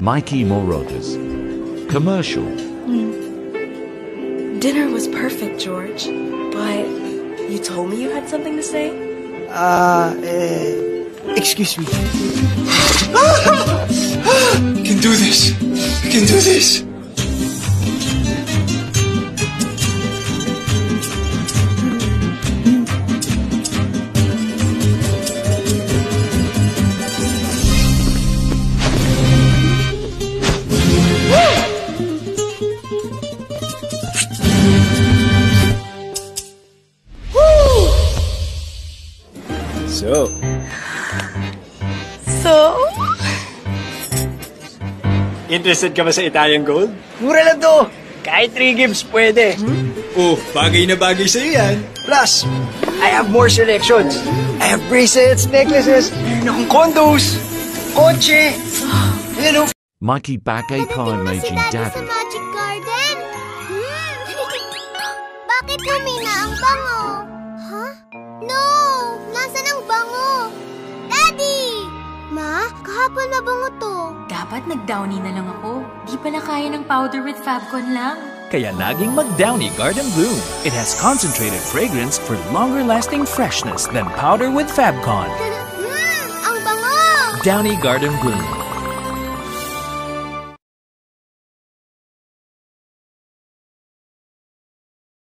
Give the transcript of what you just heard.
Mikey Morotas. Commercial. Dinner was perfect, George. But you told me you had something to say? Excuse me. I can do this. I can do this. So? Interested ka ba sa Italian Gold? Mura lang to. Kahit 3 gifts pwede. Oh, bagay na bagay sa'yo yan. Plus, I have more selections. I have bracelets, necklaces, meron akong condos, kotse. You know. Mikey Bagay Pie-Maging Daddy. Magic Garden? Bakit humina ang bango? Huh? No! Nasaan ang bango? Daddy! Ma, kahapon mabango to. Dapat nag-Downy na lang ako. Di pala kaya ng powder with Fabcon lang. Kaya naging mag-Downy Garden Bloom. It has concentrated fragrance for longer-lasting freshness than powder with Fabcon. Ang bango! Downy Garden Bloom.